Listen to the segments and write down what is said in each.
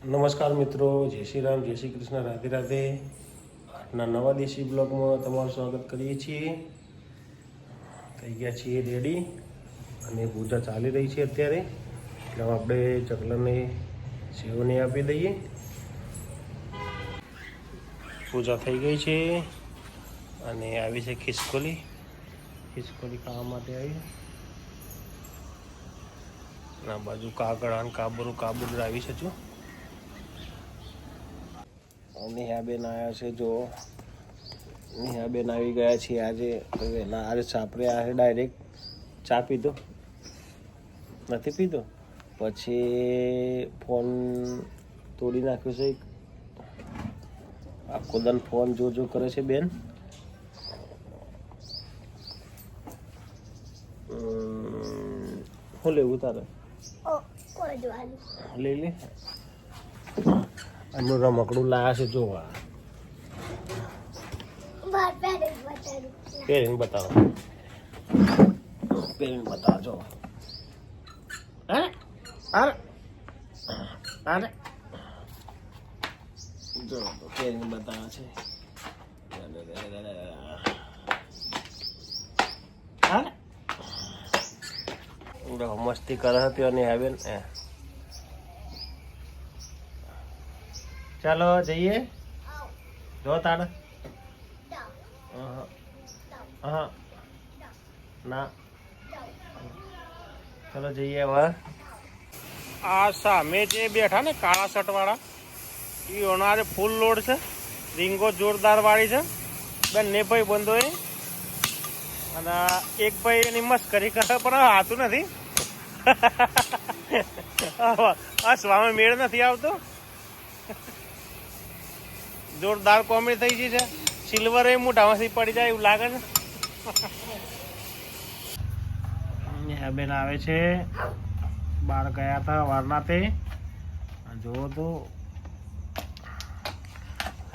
નમસ્કાર મિત્રો, જય શ્રી રામ, જય શ્રી કૃષ્ણ, રાધે રાધે. આજના નવા દેશી બ્લોગમાં તમારું સ્વાગત કરીએ છીએ. થઈ ગયા છીએ રેડી અને પૂજા ચાલી રહી છે અત્યારે. એટલે આપણે ચકલાને સેવને આપી દઈએ. પૂજા થઈ ગઈ છે અને આવી છે ખિસકોલી ખાવા માટે આવી. આ બાજુ કાગળ અને કાબુલ આવી છે. જો નેહાબેન આવ્યા છે. જો નેહાબેન આવી ગયા છે આજે વહેલા. આજે સાપરે આવે ડાયરેક્ટ ચા પીધો નથી પીધો, પછી ફોન તોડી નાખ્યો છે. આખો દન ફોન જો કરે છે બેન. શું લેવું તારે? લઈ લે. એનું રમકડું લાયા છે. જોવા પહેરીને બતાવો. જો અરે જો પહેરીને બતાવે છે. મસ્તી કરે હતી અને આવેન. ચાલો જઈએ. જો તારે હા ના, ચાલો જઈએ હવે. આ સામે જે બેઠા ને કાળા શર્ટ વાળા, એ ઓનારે ફૂલ લોડ છે. રીંગો જોરદાર વાળી છે. બંને ભાઈ બંધો એ અને એક ભાઈ એની મસ્કરી કરે પણ હાથું નથી. સ્વામી મેળ નથી આવતો. જોરદાર કોમેડી થઈ ગઈ છે. સિલ્વર એ મોઢામાંથી પડી જાય એવું લાગે છે. બેન આવે છે. બહાર ગયા હતા વારનાથે. જુઓ તો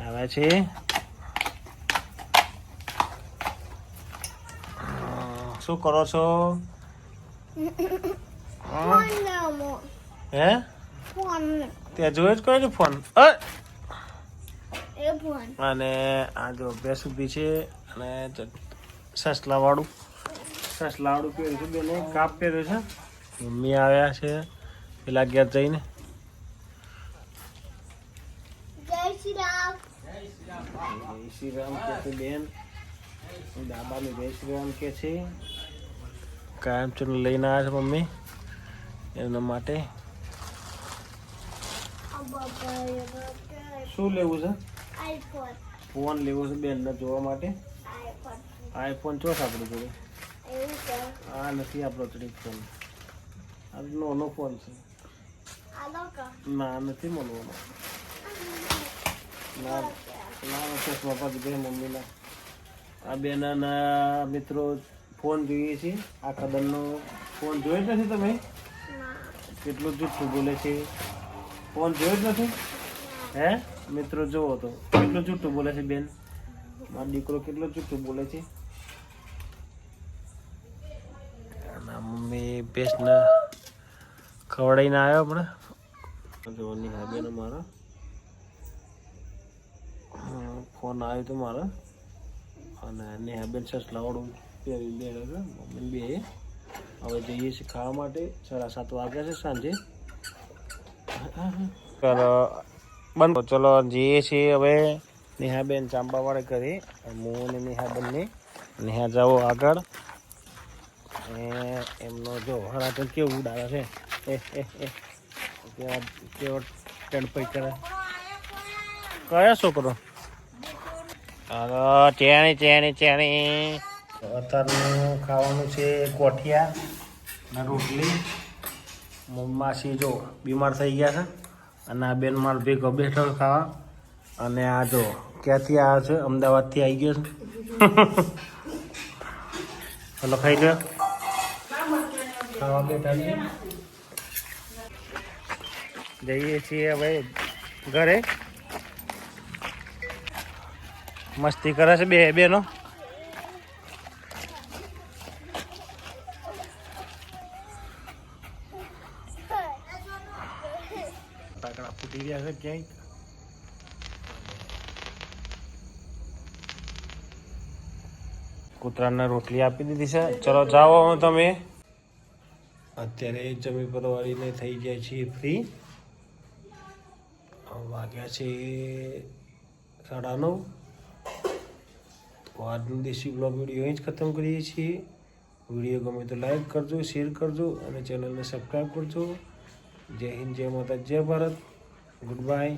આવે છે. શું કરો છો? હે ત્યાં જોયો જ કરે છે ફોન. અને આ જો ભેંસ ઊભી છે અને સસલા વાળું પહેર્યું છે. બેને કાપ પહેર્યો છે. મમ્મી આવ્યા છે પેલા ઘેર જઈને. જય શ્રી રામ કે છે બેન. દાદાને જય શ્રી રામ કે છે. કાયમ ચૂન લઈને આવ્યા છે મમ્મી એમના માટે. શું લેવું છે? ફોન લેવો છે બેનને જોવા માટે. આઈફોન ચોસ આપણો જોડે. આ નથી આપણો જોડે ફોન. આ નાનો ફોન છે. ના નથી મળવાનો. ના ચશ્મા પાછી બે મમ્મીના. આ બેના મિત્રો ફોન જોઈએ છે. આ કદરનો ફોન જોયો જ નથી તમે? કેટલું જૂઠું બોલે છે. ફોન જોયો જ નથી? હે મિત્રો જોવો તો કેટલું જૂઠું બોલે છે બેન. મારો દીકરો કેટલો જૂઠું બોલે છે. મમ્મી ભેંસને ખવડાવીને આવ્યો હમણાં. જોવાની હા બેન મારા ફોન આવ્યો તો મારા. અને નેહાબેન સસલાવાળું પહેરી બેઠો છે. મમ્મી બે હવે જઈએ છીએ ખાવા માટે. 7:30 વાગ્યા છે સાંજે. બંધ. ચલો જઈએ છીએ હવે નેહાબેન ચાંપાવાળે ઘરે. હું અને નેહાબેનને. નેહા જાઓ આગળ. એમનો જો હરાતો કેવું ઉડાડે છે. કેવો ટણપઈ કરે. કયા છોકરો? ચેણી. અત્યારનું ખાવાનું છે કોઠિયા અને રોટલી. માસી જો બીમાર થઈ ગયા છે અને આ બેન માર ભેગો બેઠો ખાવા. અને આ જો ક્યાંથી આવ્યો છે? અમદાવાદથી આવી ગયો છે. ચલો ખાઈ લો. ખાવા બેઠા જઈએ છીએ હવે ઘરે. મસ્તી કરે છે બેનો. ફટાકડા ફૂટી રહ્યા છે ક્યાંક. કૂતરાને રોટલી આપી દીધી છે. ચલો જાઓ હવે તમે. અત્યારે જમી પરવાળીને થઈ જાય છે ફ્રી. વાગ્યા છે 9:30. તો આજનો દેશી બ્લોગ વિડીયો અહીં જ ખતમ કરીએ છીએ. વિડીયો ગમે તો લાઈક કરજો, શેર કરજો અને ચેનલને સબસ્ક્રાઈબ કરજો. જય હિન્દ, જય માતા, જય ભારત. Good bye.